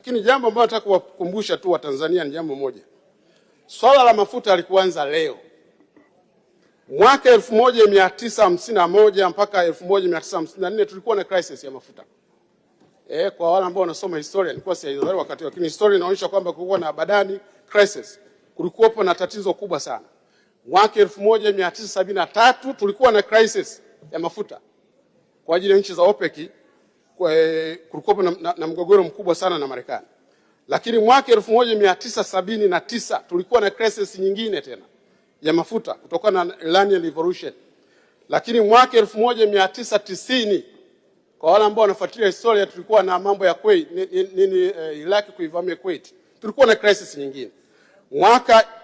Lakini jambo ambalo nataka kuwakumbusha tu Watanzania ni jambo moja. Swala la mafuta halikuanza leo. Mwaka 1951 mpaka 1954 tulikuwa na crisis ya mafuta. Kwa wale ambao wanasoma historia, nilikuwa sijaelewa wakati, lakini historia inaonyesha kwamba kulikuwa na Badani crisis. Kulikuwa na tatizo kubwa sana. Mwaka 1973 tulikuwa na crisis ya mafuta kwa ajili ya nchi za OPEC. Kulikuwa na mgogoro mkubwa sana na Marekani. Lakini mwaka 1979 tulikuwa na crisis nyingine tena ya mafuta kutokana na Iranian Revolution. Lakini mwaka 1990 kwa wale ambao wanafuatilia historia, tulikuwa na mambo ya Kuwait, Iraq kuivamia Kuwait. Tulikuwa na crisis nyingine.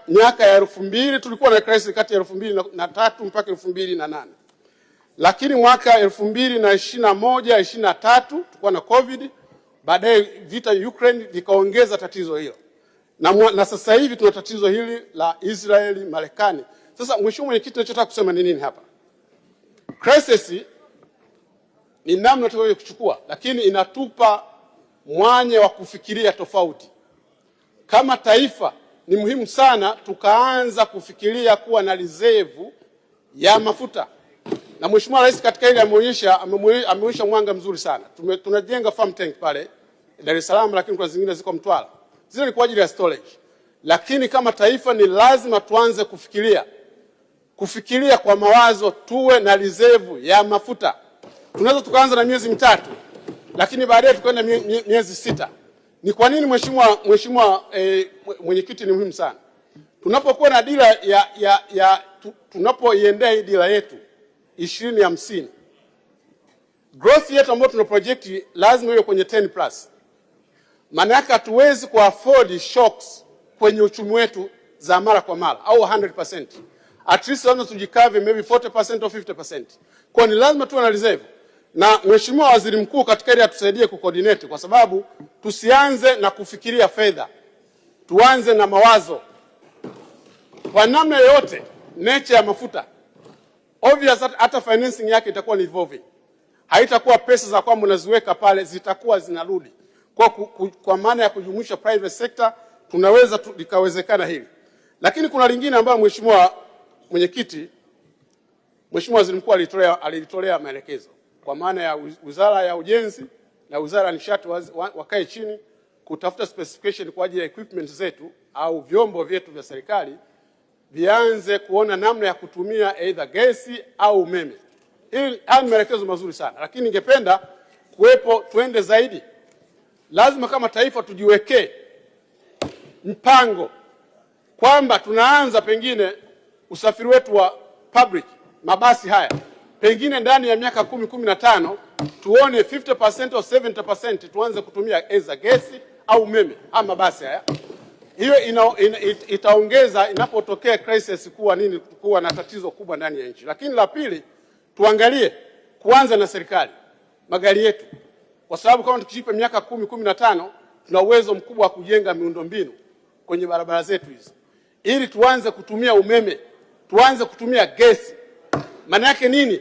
Miaka ya 2000 tulikuwa na crisis kati ya 2003 mpaka 2008. Lakini mwaka 2021-23 tulikuwa na COVID, baadaye vita Ukraine vikaongeza tatizo hilo. Na sasa hivi tuna tatizo hili la Israeli, Marekani. Sasa mheshimiwa mwenyekiti, ninachotaka kusema ni nini hapa? Crisis ni namna tunaweza kuchukua, lakini inatupa mwanya wa kufikiria tofauti. Kama taifa ni muhimu sana tukaanza kufikiria kuwa na reserve ya mafuta. Na Mheshimiwa Rais katika ile ameonyesha mwanga mzuri sana. Tunajenga farm tank pale Dar es Salaam, lakini kuna zingine ziko Mtwara. Zile ni kwa ajili ya storage. Lakini kama taifa ni lazima tuanze kufikiria kwa mawazo, tuwe na reserve ya mafuta. Tunaweza tukaanza na miezi 3, lakini baadaye tukaenda miezi 6. Ni kwa nini mheshimiwa mwenyekiti ni muhimu sana? Tunapokuwa na dira tunapoiendea hii dira yetu 2050, growth yetu ambayo tuna project lazima iwe kwenye 10+. Maana yake hatuwezi kuafford shocks kwenye uchumi wetu za mara kwa mara au 100%. At least lazima tujikave maybe 40% au 50%. Kwa ni lazima tuwe na reserve. Na Mheshimiwa Waziri Mkuu katika ile atusaidie kucoordinate, kwa sababu tusianze na kufikiria fedha. Tuanze na mawazo. Kwa namna yoyote nature ya mafuta, obvious hata financing yake itakuwa ni evolving. Haitakuwa pesa za kwamba unaziweka pale zitakuwa zinarudi. Kwa maana ya kujumuisha private sector tunaweza likawezekana hili. Lakini kuna lingine ambayo Mheshimiwa mwenyekiti, Mheshimiwa Waziri Mkuu alitolea maelekezo. Kwa maana ya Wizara ya Ujenzi na Wizara ya Nishati wakae chini kutafuta specification kwa ajili ya equipment zetu au vyombo vyetu vya serikali vianze kuona namna ya kutumia either gesi au umeme. Hii ni maelekezo mazuri sana, lakini ningependa tuende zaidi. Lazima kama taifa tujiwekee mpango kwamba tunaanza pengine usafiri wetu wa public, mabasi haya, pengine ndani ya miaka 10-15 tuone 50% au 70% tuanze kutumia either gesi au umeme ama mabasi haya. Hiyo itaongeza inapotokea crisis kuwa na tatizo kubwa ndani ya nchi. Lakini la pili, tuangalie kuanza na serikali magari yetu, kwa sababu kama tukijipa miaka 10-15 tuna uwezo mkubwa wa kujenga miundombinu kwenye barabara zetu hizi, ili tuanze kutumia umeme, tuanze kutumia gesi. Maana yake nini?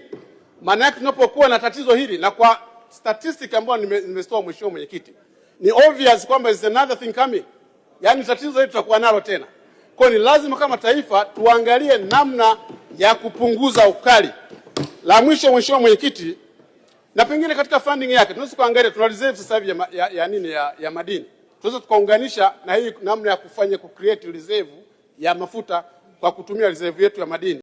Maana yake tunapokuwa na tatizo hili, na kwa statistic ambayo nimetoa mheshimiwa mwenyekiti, ni obvious kwamba is another thing coming. Yaani tatizo hili tutakuwa nalo tena. Kwa ni lazima kama taifa tuangalie namna ya kupunguza ukali. La mwisho mheshimiwa mwenyekiti, na pengine katika funding yake tunaweza kuangalia tuna reserve sasa hivi ya madini. Tunaweza tukaunganisha na hii namna ya kufanya create reserve ya mafuta kwa kutumia reserve yetu ya madini.